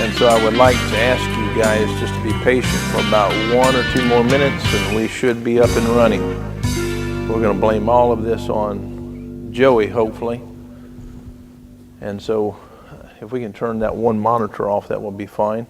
And so I would like to ask you guys just to be patient for about 1 or 2 more minutes, and we should be up and running. We're going to blame all of this on Joey, hopefully. And so if we can turn that one monitor off, that will be fine.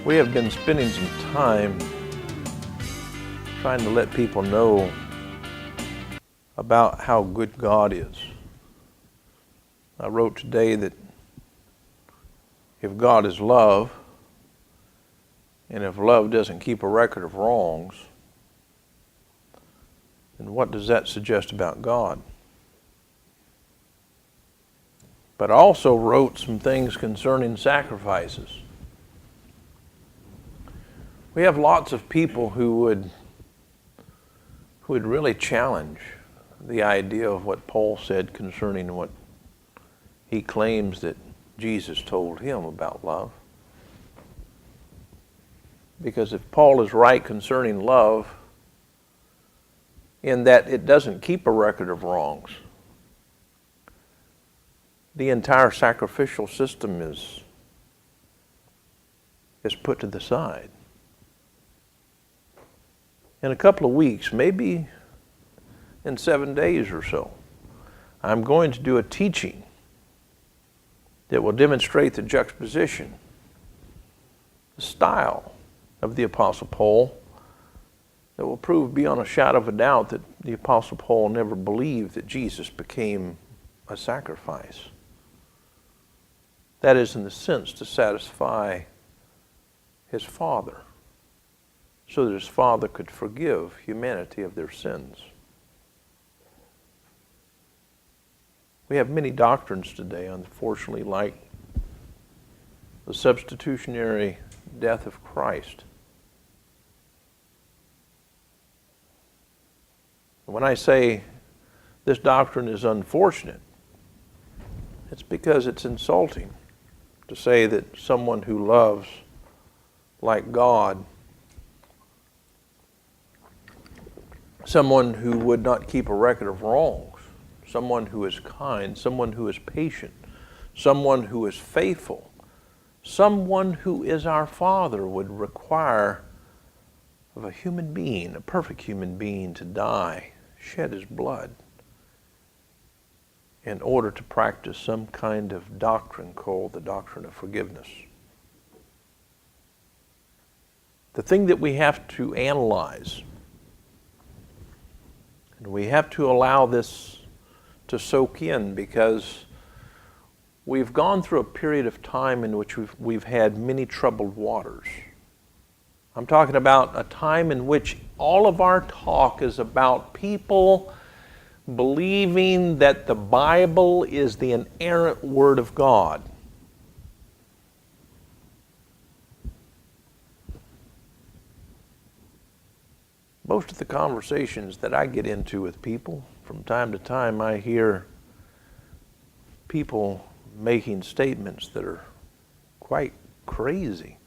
We have been spending some time trying to let people know about how good God is. I wrote today that if God is love, and if love doesn't keep a record of wrongs, then what does that suggest about God? But I also wrote some things concerning sacrifices. We have lots of people who would really challenge the idea of what Paul said concerning what he claims that Jesus told him about love. Because if Paul is right concerning love, in that it doesn't keep a record of wrongs, the entire sacrificial system is put to the side. In a couple of weeks, maybe in 7 days or so, I'm going to do a teaching that will demonstrate the juxtaposition, the style of the Apostle Paul, that will prove beyond a shadow of a doubt that the Apostle Paul never believed that Jesus became a sacrifice. That is, in the sense, to satisfy his Father, so that his Father could forgive humanity of their sins. We have many doctrines today, unfortunately, like the substitutionary death of Christ. When I say this doctrine is unfortunate, it's because it's insulting to say that someone who loves like God, someone who would not keep a record of wrongs, someone who is kind, someone who is patient, someone who is faithful, someone who is our Father would require of a human being, a perfect human being, to die, shed his blood, in order to practice some kind of doctrine called the doctrine of forgiveness. The thing that we have to analyze, and we have to allow this to soak in, because we've gone through a period of time in which we've had many troubled waters. I'm talking about a time in which all of our talk is about people believing that the Bible is the inerrant Word of God. Most of the conversations that I get into with people, from time to time I hear people making statements that are quite crazy,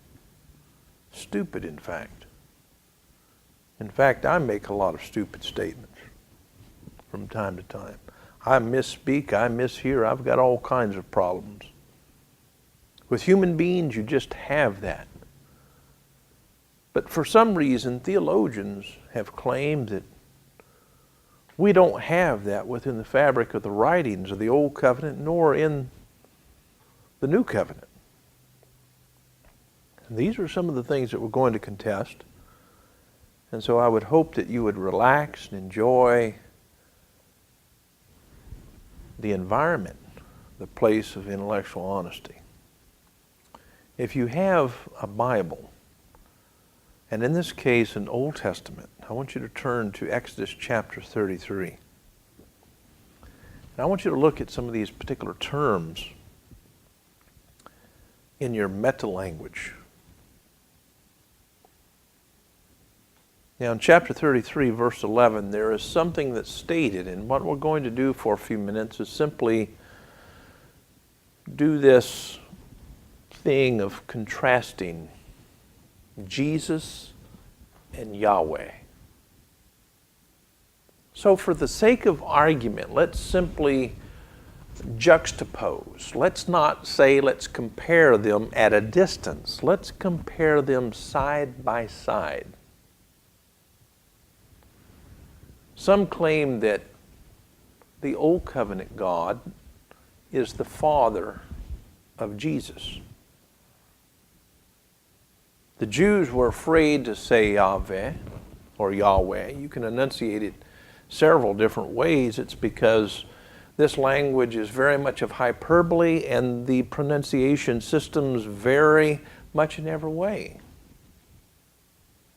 stupid in fact. In fact, I make a lot of stupid statements from time to time. I misspeak, I mishear, I've got all kinds of problems. With human beings, you just have that. But for some reason, theologians have claimed that we don't have that within the fabric of the writings of the Old Covenant, nor in the New Covenant. And these are some of the things that we're going to contest. And so I would hope that you would relax and enjoy the environment, the place of intellectual honesty. If you have a Bible, and in this case an Old Testament, I want you to turn to Exodus chapter 33. And I want you to look at some of these particular terms in your meta language. Now in chapter 33, verse 11, there is something that's stated, and what we're going to do for a few minutes is simply do this thing of contrasting Jesus and Yahweh. So for the sake of argument, let's simply juxtapose. Let's not say let's compare them at a distance. Let's compare them side by side. Some claim that the Old Covenant God is the Father of Jesus. The Jews were afraid to say Yahweh or Yahweh. You can enunciate it several different ways. It's because this language is very much of hyperbole and the pronunciation systems vary much in every way.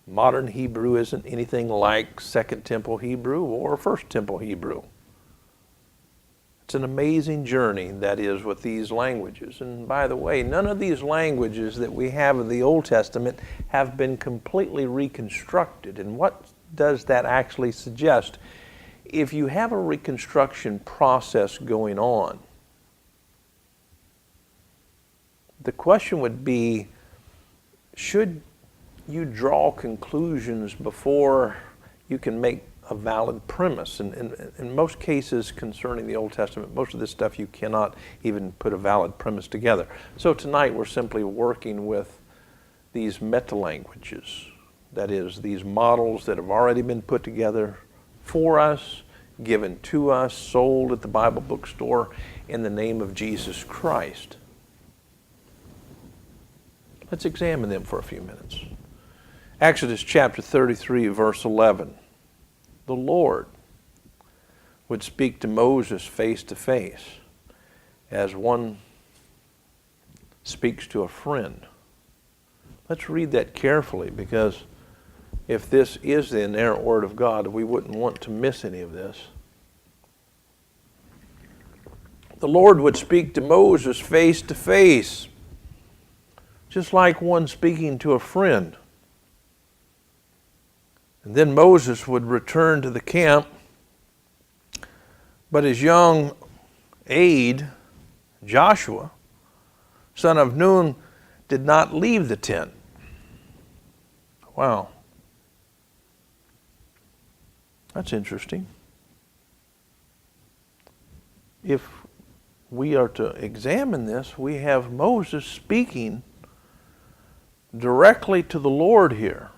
Modern Hebrew isn't anything like Second Temple Hebrew or First Temple Hebrew. It's an amazing journey that is with these languages. And by the way, none of these languages that we have in the Old Testament have been completely reconstructed. And what does that actually suggest? If you have a reconstruction process going on, the question would be, should you draw conclusions before you can make a valid premise. And in most cases concerning the Old Testament, most of this stuff you cannot even put a valid premise together. So tonight we're simply working with these meta-languages. That is, these models that have already been put together for us, given to us, sold at the Bible bookstore in the name of Jesus Christ. Let's examine them for a few minutes. Exodus chapter 33, verse 11. The Lord would speak to Moses face to face as one speaks to a friend. Let's read that carefully, because if this is the inerrant word of God, we wouldn't want to miss any of this. The Lord would speak to Moses face to face, just like one speaking to a friend. And then Moses would return to the camp, but his young aide, Joshua, son of Nun, did not leave the tent. Wow. That's interesting. If we are to examine this, we have Moses speaking directly to the Lord here.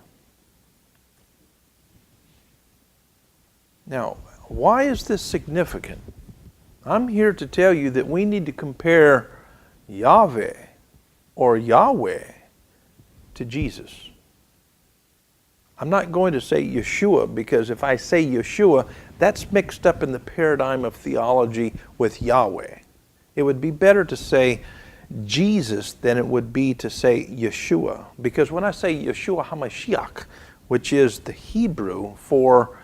Now, why is this significant? I'm here to tell you that we need to compare Yahweh or Yahweh to Jesus. I'm not going to say Yeshua, because if I say Yeshua, that's mixed up in the paradigm of theology with Yahweh. It would be better to say Jesus than it would be to say Yeshua. Because when I say Yeshua HaMashiach, which is the Hebrew for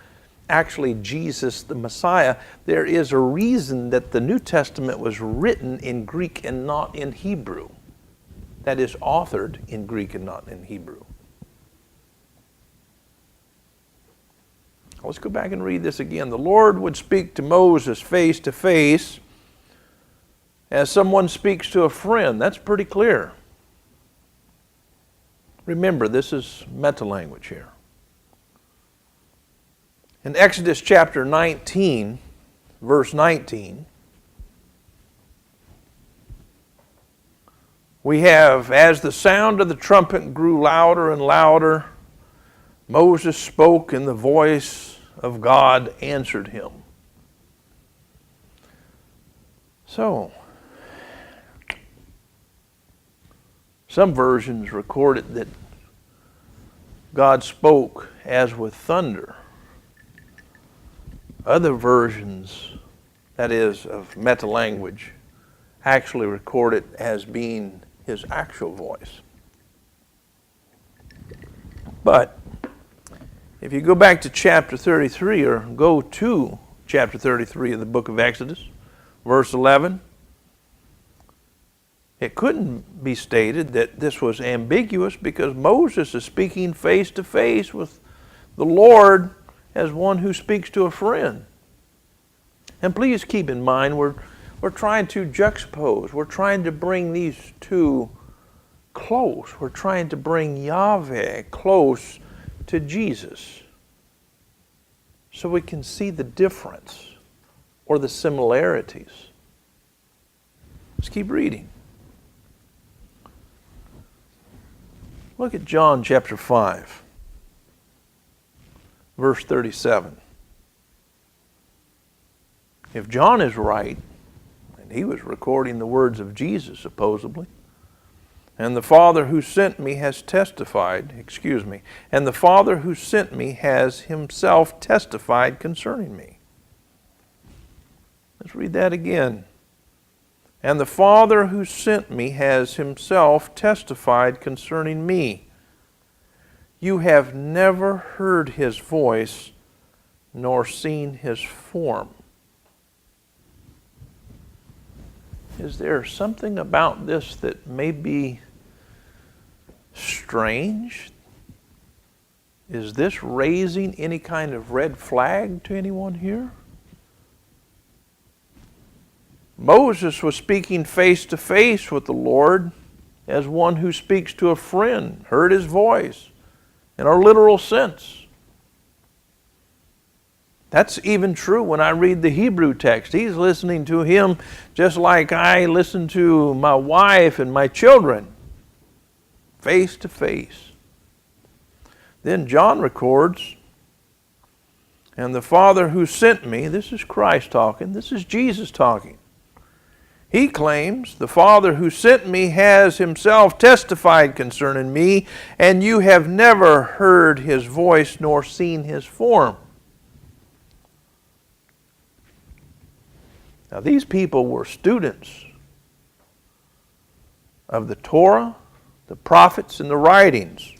actually Jesus the Messiah, there is a reason that the New Testament was written in Greek and not in Hebrew. That is, authored in Greek and not in Hebrew. Let's go back and read this again. The Lord would speak to Moses face to face as someone speaks to a friend. That's pretty clear. Remember, this is meta-language here. In Exodus chapter 19, verse 19, we have, as the sound of the trumpet grew louder and louder, Moses spoke, and the voice of God answered him. So, some versions record it that God spoke as with thunder. Other versions, that is, of meta-language, actually record it as being his actual voice. But if you go back to chapter 33, or go to chapter 33 of the book of Exodus, verse 11, it couldn't be stated that this was ambiguous, because Moses is speaking face to face with the Lord as one who speaks to a friend. And please keep in mind, we're trying to juxtapose. We're trying to bring these two close. We're trying to bring Yahweh close to Jesus, so we can see the difference or the similarities. Let's keep reading. Look at John chapter 5, verse 37. If John is right, and he was recording the words of Jesus supposedly, and the Father who sent me has testified, and the Father who sent me has himself testified concerning me. Let's read that again. And the Father who sent me has himself testified concerning me. You have never heard his voice, nor seen his form. Is there something about this that may be strange? Is this raising any kind of red flag to anyone here? Moses was speaking face to face with the Lord as one who speaks to a friend, heard his voice in our literal sense. That's even true when I read the Hebrew text. He's listening to him just like I listen to my wife and my children, face to face. Then John records, and the Father who sent me, this is Christ talking, this is Jesus talking. He claims, the Father who sent me has himself testified concerning me, and you have never heard his voice nor seen his form. Now, these people were students of the Torah, the prophets, and the writings.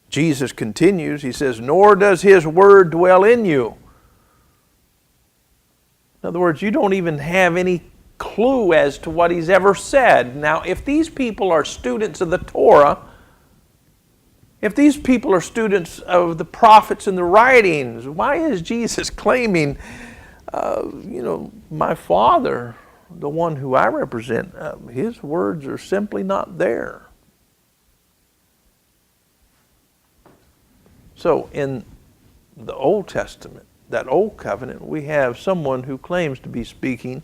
Jesus continues, he says, nor does his word dwell in you. In other words, you don't even have any clue as to what he's ever said. Now, if these people are students of the Torah, if these people are students of the prophets and the writings, why is Jesus claiming, my Father, the one who I represent, his words are simply not there? So in the Old Testament, that Old Covenant, we have someone who claims to be speaking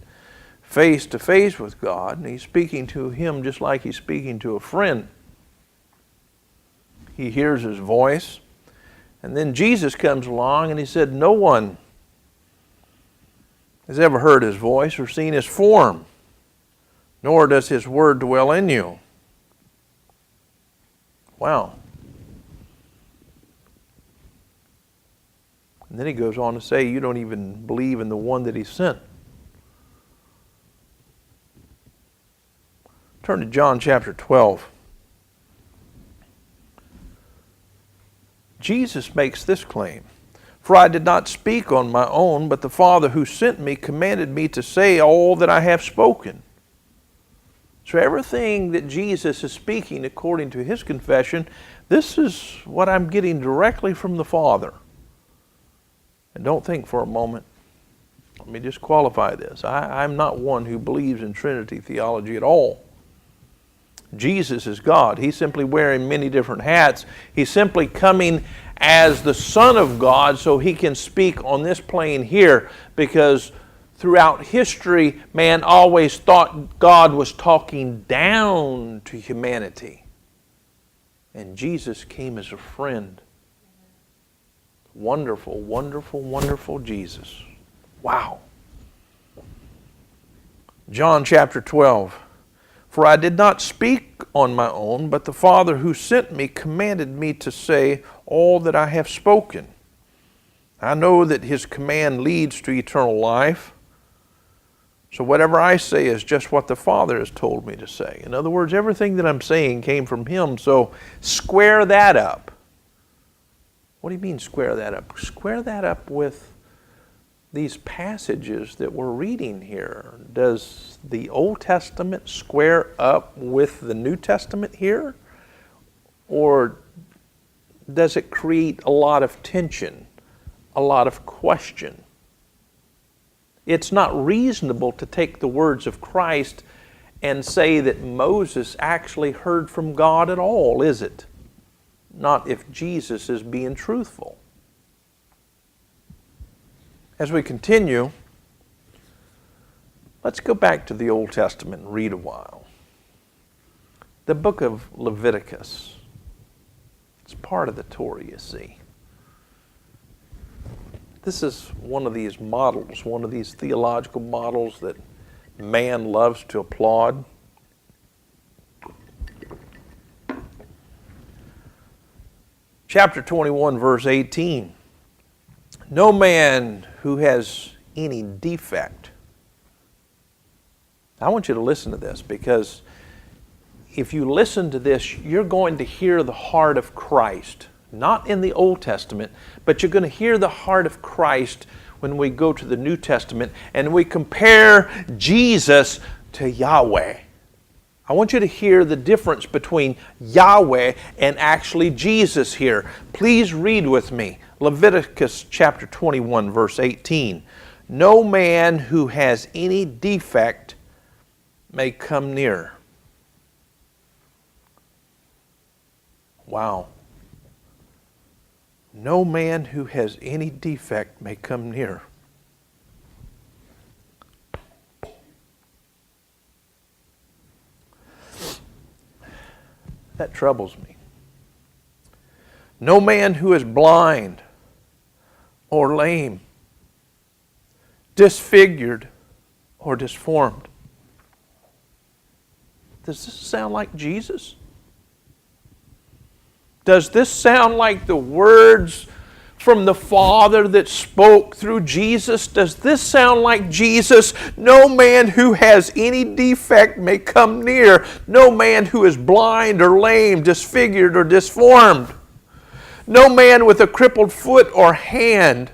face to face with God, and he's speaking to him just like he's speaking to a friend. He hears his voice, and then Jesus comes along and he said, no one has ever heard his voice or seen his form, nor does his word dwell in you. Wow. And then he goes on to say, you don't even believe in the one that he sent. Turn to John chapter 12. Jesus makes this claim. For I did not speak on my own, but the Father who sent me commanded me to say all that I have spoken. So everything that Jesus is speaking according to his confession, this is what I'm getting directly from the Father. And don't think for a moment, let me just qualify this. I'm not one who believes in Trinity theology at all. Jesus is God. He's simply wearing many different hats. He's simply coming as the Son of God so he can speak on this plane here, because throughout history, man always thought God was talking down to humanity. And Jesus came as a friend. Wonderful, wonderful, wonderful Jesus. Wow. John chapter 12. For I did not speak on my own, but the Father who sent me commanded me to say all that I have spoken. I know that his command leads to eternal life. So whatever I say is just what the Father has told me to say. In other words, everything that I'm saying came from him, so square that up. What do you mean square that up? Square that up with these passages that we're reading here. Does the Old Testament square up with the New Testament here? Or does it create a lot of tension, a lot of question? It's not reasonable to take the words of Christ and say that Moses actually heard from God at all, is it? Not if Jesus is being truthful. As we continue, let's go back to the Old Testament and read a while. The book of Leviticus. It's part of the Torah, you see. This is one of these models, one of these theological models that man loves to applaud. Chapter 21, verse 18. No man who has any defect. I want you to listen to this, because if you listen to this, you're going to hear the heart of Christ. Not in the Old Testament, but you're going to hear the heart of Christ when we go to the New Testament and we compare Jesus to Yahweh. I want you to hear the difference between Yahweh and actually Jesus here. Please read with me. Leviticus chapter 21, verse 18. No man who has any defect may come near. Wow. no man who has any defect may come near. That troubles me. No man who is blind or lame, disfigured or disformed. Does this sound like Jesus? Does this sound like the words from the Father that spoke through Jesus? Does this sound like Jesus? No man who has any defect may come near. No man who is blind or lame, disfigured or disformed. No man with a crippled foot or hand,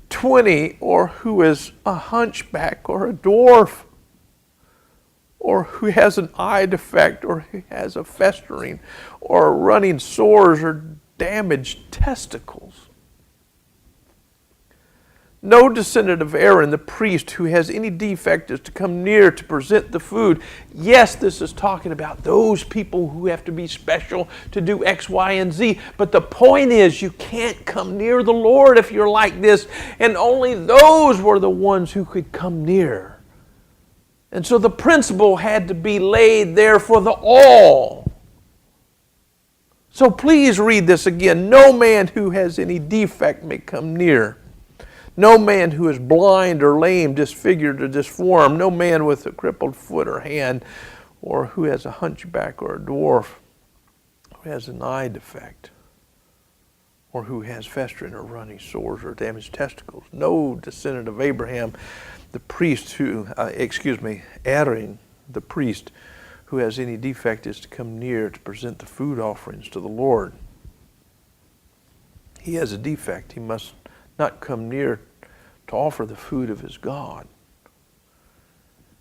20, or who is a hunchback or a dwarf, or who has an eye defect, or who has a festering or running sores or damaged testicles. No descendant of Aaron, the priest, who has any defect is to come near to present the food. Yes, this is talking about those people who have to be special to do X, Y, and Z. But the point is, you can't come near the Lord if you're like this. And only those were the ones who could come near. And so the principle had to be laid there for the all. So please read this again. No man who has any defect may come near. No man who is blind or lame, disfigured or disformed, no man with a crippled foot or hand, or who has a hunchback or a dwarf, who has an eye defect, or who has festering or running sores or damaged testicles. No descendant of Abraham, the priest Aaron, the priest, who has any defect is to come near to present the food offerings to the Lord. He has a defect. He must not come near to offer the food of his God.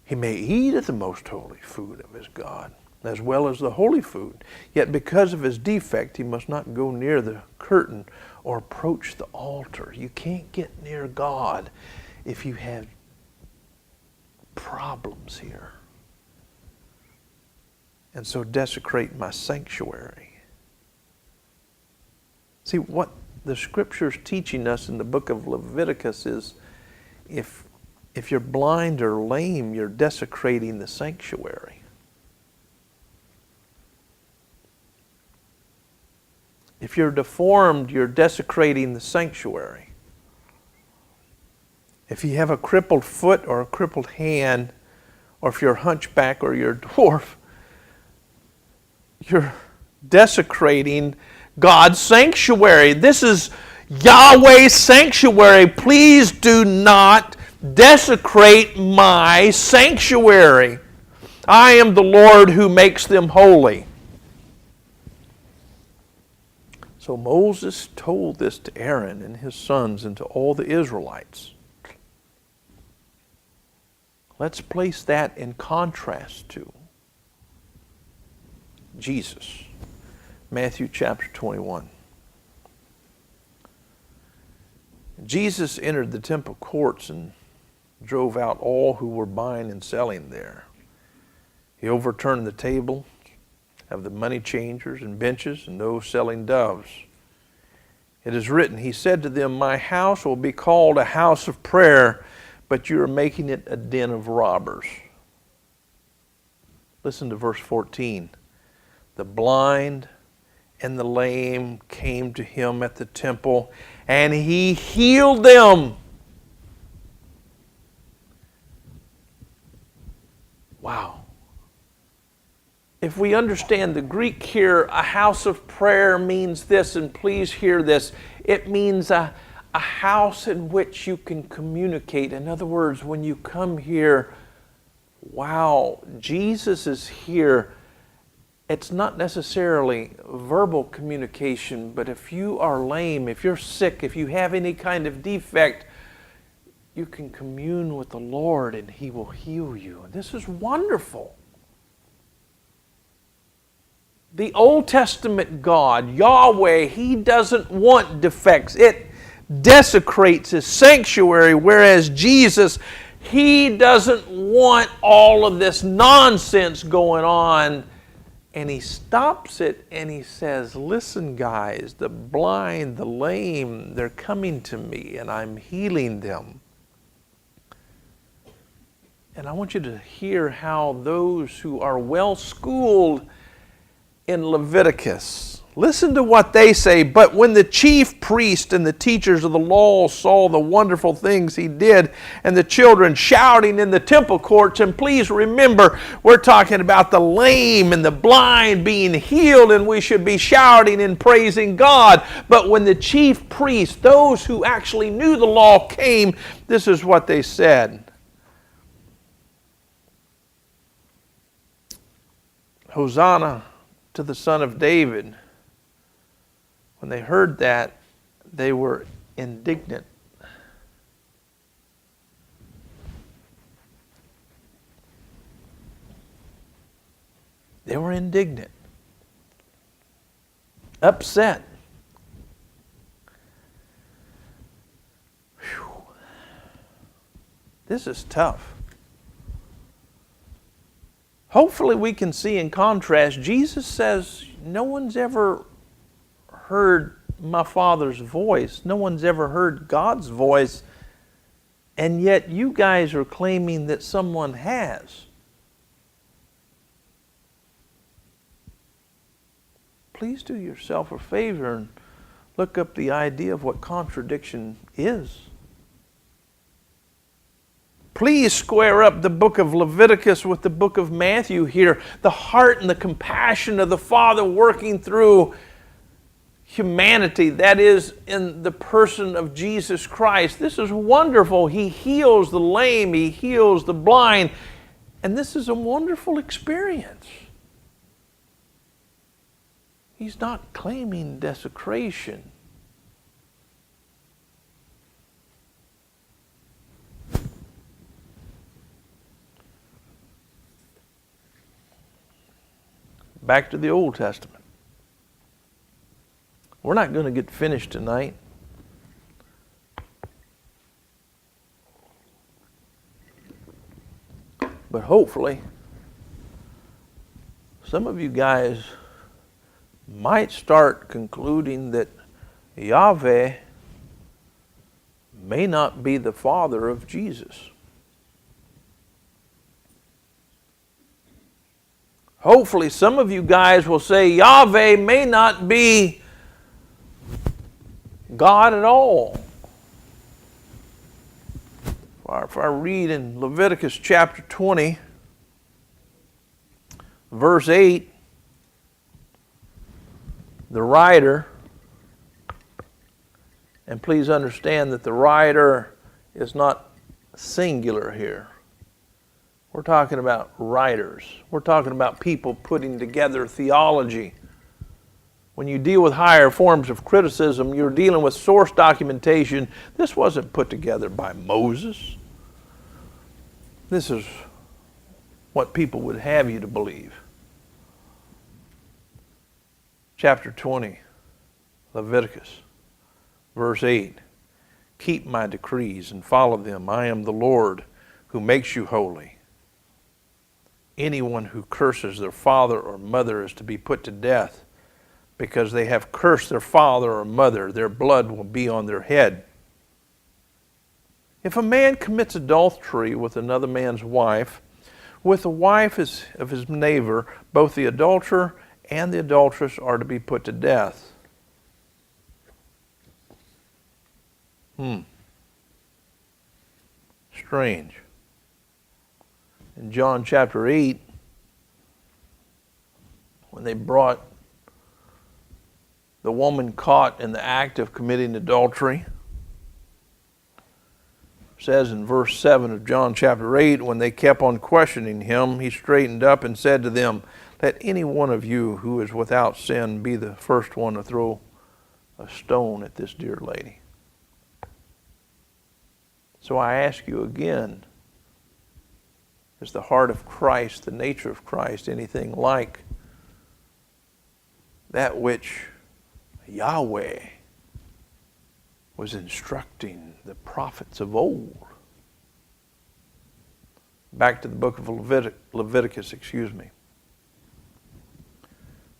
He may eat of the most holy food of his God, as well as the holy food. Yet because of his defect, he must not go near the curtain or approach the altar. You can't get near God if you have problems here. And so desecrate my sanctuary. See, what the Scripture's teaching us in the book of Leviticus is if you're blind or lame, you're desecrating the sanctuary. If you're deformed, you're desecrating the sanctuary. If you have a crippled foot or a crippled hand, or if you're a hunchback or you're a dwarf, you're desecrating God's sanctuary. This is Yahweh's sanctuary. Please do not desecrate my sanctuary. I am the Lord who makes them holy. So Moses told this to Aaron and his sons and to all the Israelites. Let's place that in contrast to Jesus. Matthew chapter 21. Jesus entered the temple courts and drove out all who were buying and selling there. He overturned the table of the money changers and benches and those selling doves. It is written, he said to them, my house will be called a house of prayer, but you are making it a den of robbers. Listen to verse 14. The blind and the lame came to him at the temple, and he healed them. Wow. If we understand the Greek here, a house of prayer means this, and please hear this. It means a house in which you can communicate. In other words, when you come here, wow, Jesus is here. It's not necessarily verbal communication, but if you are lame, if you're sick, if you have any kind of defect, you can commune with the Lord and He will heal you. This is wonderful. The Old Testament God, Yahweh, He doesn't want defects. It desecrates His sanctuary, whereas Jesus, He doesn't want all of this nonsense going on. And he stops it and he says, listen guys, the blind, the lame, they're coming to me and I'm healing them. And I want you to hear how those who are well schooled in Leviticus, listen to what they say. But when the chief priest and the teachers of the law saw the wonderful things he did, and the children shouting in the temple courts, and please remember, we're talking about the lame and the blind being healed, and we should be shouting and praising God. But when the chief priests, those who actually knew the law, came, this is what they said. Hosanna to the Son of David. When they heard that, they were indignant. They were indignant, upset. Whew. This is tough. Hopefully we can see in contrast, Jesus says, no one's ever heard my Father's voice. No one's ever heard God's voice. And yet you guys are claiming that someone has. Please do yourself a favor and look up the idea of what contradiction is. Please square up the book of Leviticus with the book of Matthew here. The heart and the compassion of the Father working through humanity, that is, in the person of Jesus Christ. This is wonderful. He heals the lame. He heals the blind. And this is a wonderful experience. He's not claiming desecration. Back to the Old Testament. We're not going to get finished tonight. But hopefully, some of you guys might start concluding that Yahweh may not be the Father of Jesus. Hopefully some of you guys will say Yahweh may not be God at all. If I read in Leviticus chapter 20, verse 8, the writer, and please understand that the writer is not singular here. We're talking about writers. We're talking about people putting together theology. When you deal with higher forms of criticism, you're dealing with source documentation. This wasn't put together by Moses. This is what people would have you to believe. Chapter 20, Leviticus, verse 8. Keep my decrees and follow them. I am the Lord who makes you holy. Anyone who curses their father or mother is to be put to death. Because they have cursed their father or mother, their blood will be on their head. If a man commits adultery with another man's wife, with the wife of his neighbor, both the adulterer and the adulteress are to be put to death. Strange. In John chapter 8, when they brought the woman caught in the act of committing adultery, it says in verse 7 of John chapter 8, when they kept on questioning him, he straightened up and said to them, let any one of you who is without sin be the first one to throw a stone at this dear lady. So I ask you again, is the heart of Christ, the nature of Christ, anything like that which Yahweh was instructing the prophets of old? Back to the book of Leviticus,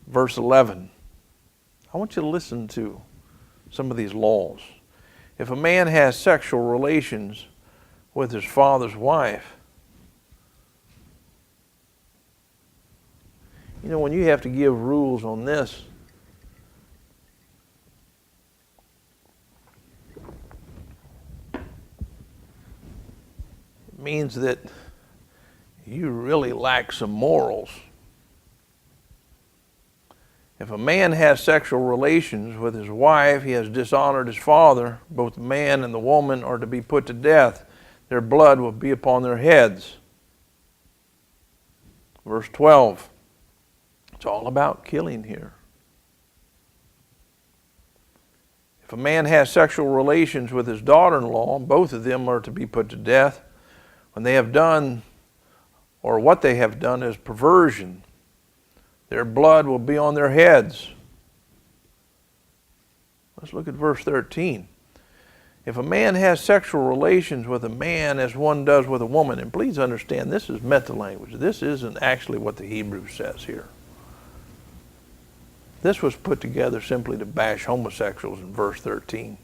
verse 11. I want you to listen to some of these laws. If a man has sexual relations with his father's wife, you know, when you have to give rules on this, it means that you really lack some morals. If a man has sexual relations with his wife, he has dishonored his father. Both the man and the woman are to be put to death. Their blood will be upon their heads. Verse 12. It's all about killing here. If a man has sexual relations with his daughter-in-law, both of them are to be put to death. When they have done, or what they have done, is perversion. Their blood will be on their heads. Let's look at verse 13. If a man has sexual relations with a man as one does with a woman, and please understand, this is meta-language. This isn't actually what the Hebrew says here. This was put together simply to bash homosexuals in verse 13.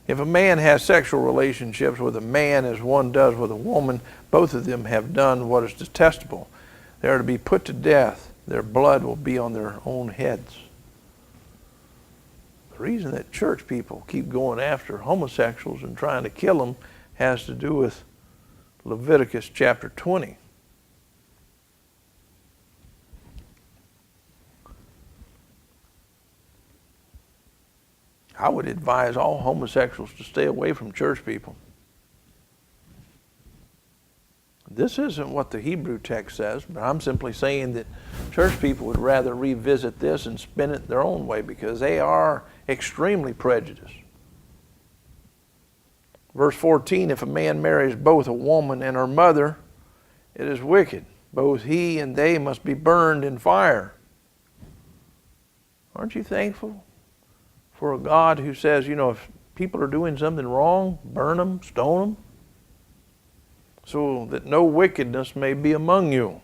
If a man has sexual relationships with a man as one does with a woman, both of them have done what is detestable. They are to be put to death. Their blood will be on their own heads. The reason that church people keep going after homosexuals and trying to kill them has to do with Leviticus chapter 20. I would advise all homosexuals to stay away from church people. This isn't what the Hebrew text says, but I'm simply saying that church people would rather revisit this and spin it their own way because they are extremely prejudiced. Verse 14, if a man marries both a woman and her mother, it is wicked. Both he and they must be burned in fire. Aren't you thankful for a God who says, you know, if people are doing something wrong, burn them, stone them, so that no wickedness may be among you.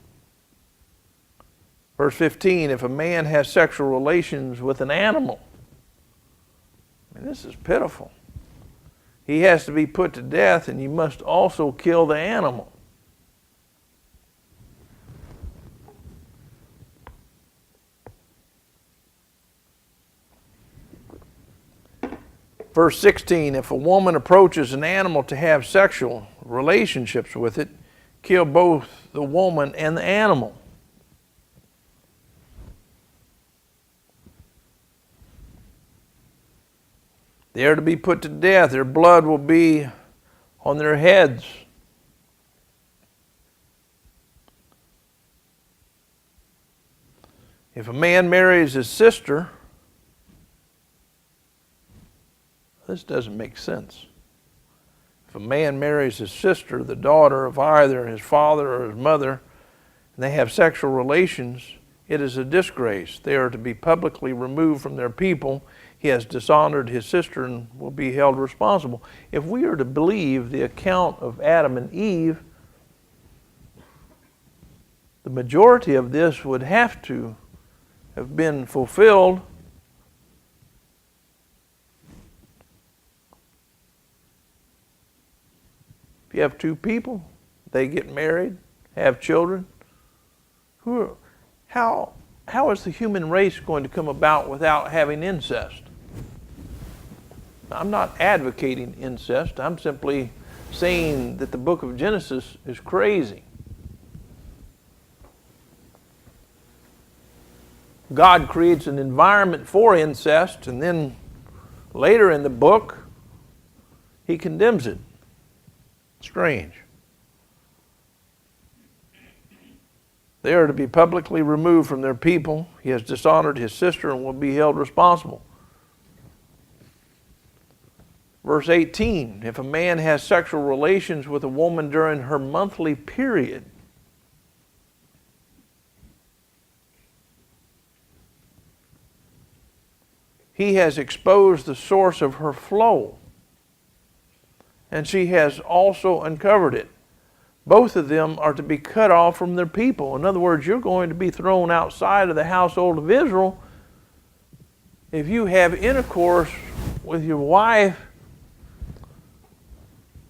Verse 15, if a man has sexual relations with an animal, I mean, this is pitiful. He has to be put to death, and you must also kill the animal. Verse 16, if a woman approaches an animal to have sexual relationships with it, kill both the woman and the animal. They are to be put to death. Their blood will be on their heads. If a man marries his sister, this doesn't make sense. If a man marries his sister, the daughter of either his father or his mother, and they have sexual relations, it is a disgrace. They are to be publicly removed from their people. He has dishonored his sister and will be held responsible. If we are to believe the account of Adam and Eve, the majority of this would have to have been fulfilled. If you have two people, they get married, have children, how is the human race going to come about without having incest? I'm not advocating incest. I'm simply saying that the book of Genesis is crazy. God creates an environment for incest, and then later in the book, he condemns it. Strange. They are to be publicly removed from their people. He has dishonored his sister and will be held responsible. Verse 18, if a man has sexual relations with a woman during her monthly period, he has exposed the source of her flow, and she has also uncovered it. both of them are to be cut off from their people. In other words, you're going to be thrown outside of the household of Israel if you have intercourse with your wife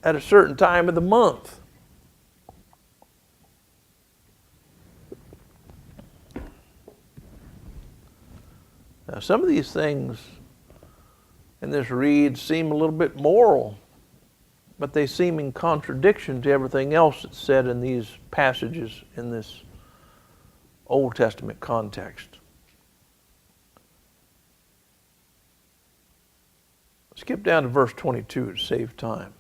at a certain time of the month. Now, some of these things in this read seem a little bit moral, but they seem in contradiction to everything else that's said in these passages in this Old Testament context. Skip down to verse 22 to save time.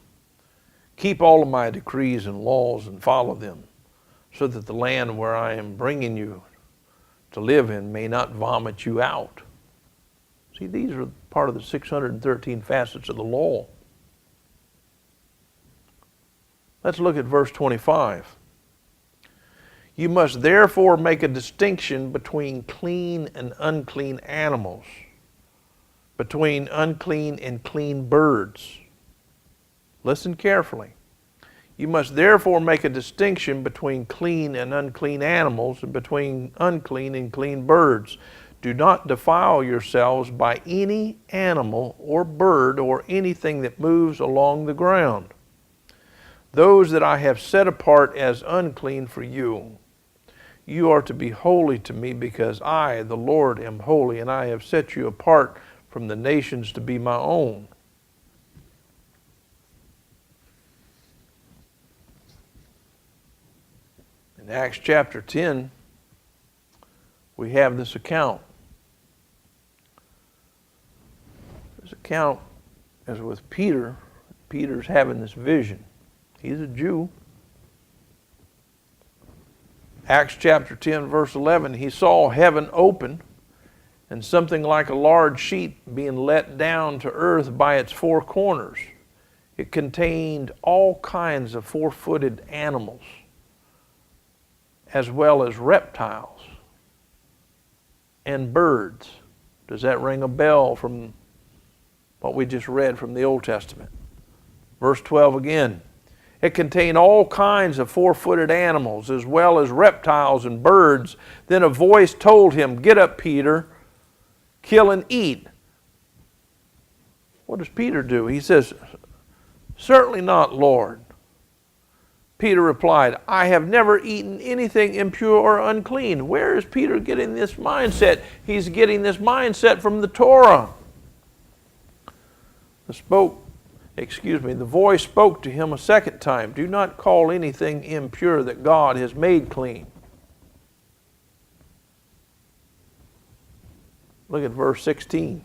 Keep all of my decrees and laws and follow them, so that the land where I am bringing you to live in may not vomit you out. See, these are part of the 613 facets of the law. Let's look at verse 25. You must therefore make a distinction between clean and unclean animals, between unclean and clean birds. Listen carefully. You must therefore make a distinction between clean and unclean animals and between unclean and clean birds. Do not defile yourselves by any animal or bird or anything that moves along the ground. Those that I have set apart as unclean for you, you are to be holy to me, because I, the Lord, am holy, and I have set you apart from the nations to be my own. In Acts chapter 10, we have this account. This account is with Peter. Peter's having this vision. He's a Jew. Acts chapter 10, verse 11, he saw heaven open and something like a large sheet being let down to earth by its four corners. It contained all kinds of four-footed animals, as well as reptiles and birds. Does that ring a bell from what we just read from the Old Testament? Verse 12 again. It contained all kinds of four-footed animals, as well as reptiles and birds. Then a voice told him, "Get up, Peter, kill and eat." What does Peter do? He says, "Certainly not, Lord." Peter replied, "I have never eaten anything impure or unclean." Where is Peter getting this mindset? He's getting this mindset from the Torah. The voice spoke to him a second time. "Do not call anything impure that God has made clean." Look at verse 16.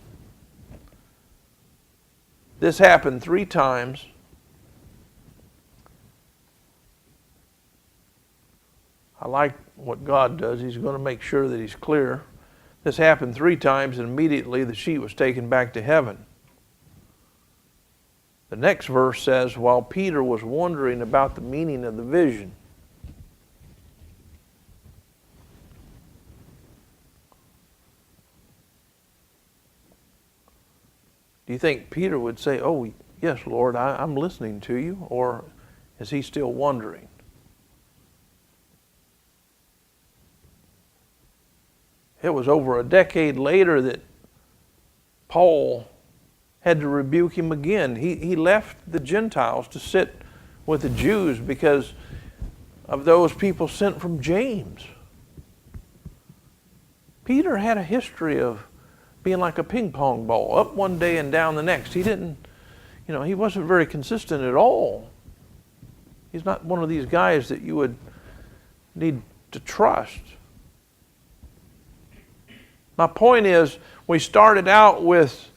This happened 3 times. I like what God does. He's going to make sure that he's clear. This happened 3 times, and immediately the sheet was taken back to heaven. The next verse says, while Peter was wondering about the meaning of the vision, do you think Peter would say, "Oh, yes, Lord, I'm listening to you," or is he still wondering? It was over a decade later that Paul had to rebuke him again. He left the Gentiles to sit with the Jews because of those people sent from James. Peter had a history of being like a ping pong ball, up one day and down the next. He wasn't very consistent at all. He's not one of these guys that you would need to trust. My point is, we started out with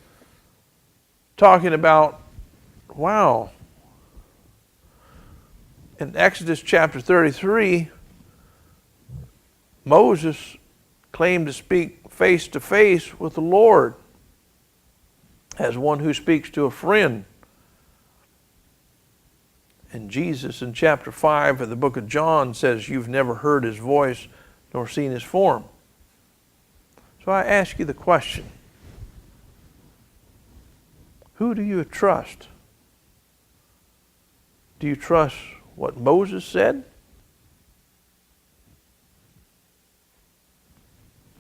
talking about, in Exodus chapter 33, Moses claimed to speak face to face with the Lord as one who speaks to a friend. And Jesus in chapter 5 of the book of John says, "You've never heard his voice nor seen his form." So I ask you the question, who do you trust? Do you trust what Moses said?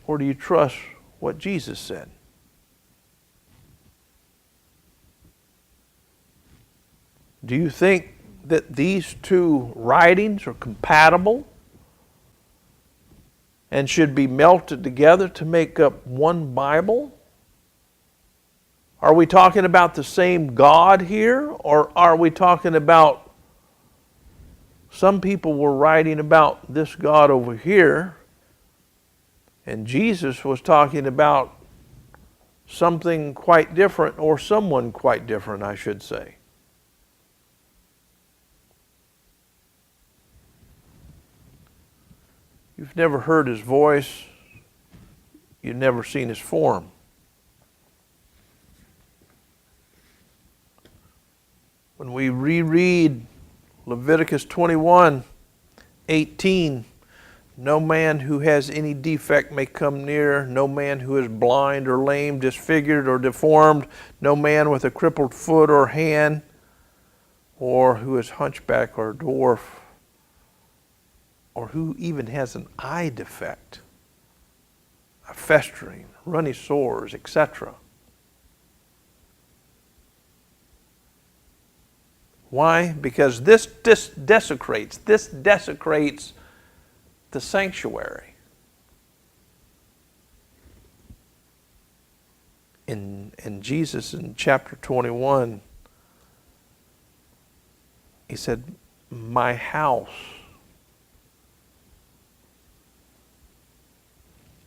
Or do you trust what Jesus said? Do you think that these two writings are compatible and should be melted together to make up one Bible? Are we talking about the same God here, or are we talking about some people were writing about this God over here, and Jesus was talking about something quite different, or someone quite different, I should say? You've never heard his voice. You've never seen his form. When we reread Leviticus 21:18, no man who has any defect may come near, no man who is blind or lame, disfigured or deformed, no man with a crippled foot or hand, or who is hunchback or dwarf, or who even has an eye defect, a festering, runny sores, etc. Why? Because this desecrates the sanctuary. And Jesus in chapter 21, he said, my house,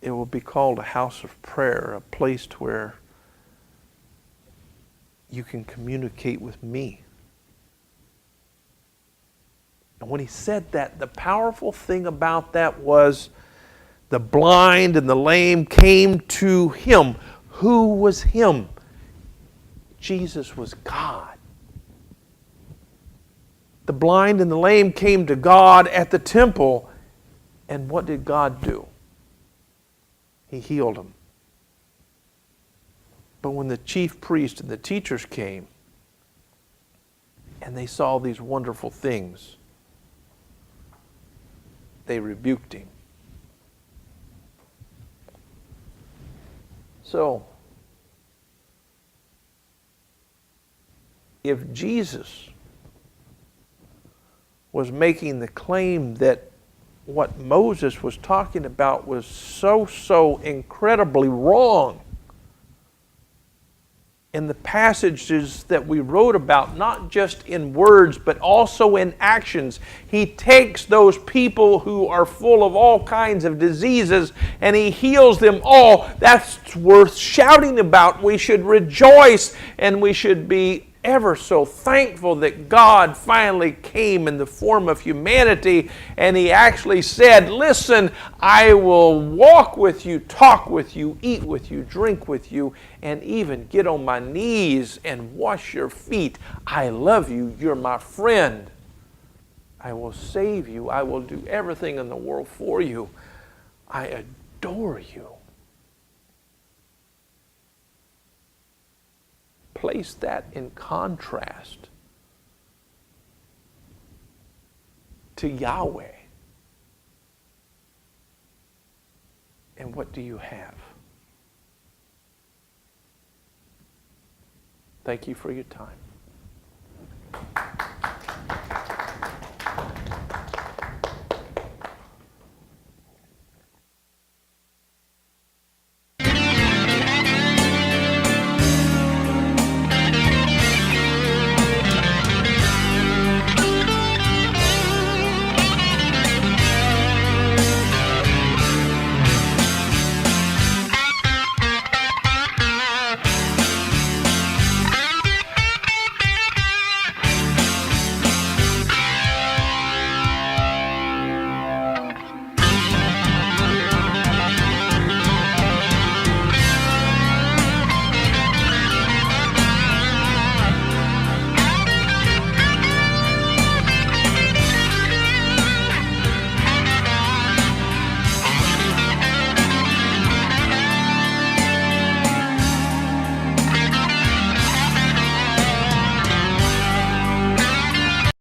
it will be called a house of prayer, a place where you can communicate with me. And when he said that, the powerful thing about that was the blind and the lame came to him. Who was him? Jesus was God. The blind and the lame came to God at the temple. And what did God do? He healed them. But when the chief priest and the teachers came and they saw these wonderful things, they rebuked him. So, if Jesus was making the claim that what Moses was talking about was so incredibly wrong, in the passages that we wrote about, not just in words, but also in actions, he takes those people who are full of all kinds of diseases and he heals them all. That's worth shouting about. We should rejoice and we should be ever so thankful that God finally came in the form of humanity and he actually said, listen, I will walk with you, talk with you, eat with you, drink with you, and even get on my knees and wash your feet. I love you. You're my friend. I will save you. I will do everything in the world for you. I adore you. Place that in contrast to Yahweh. And what do you have? Thank you for your time.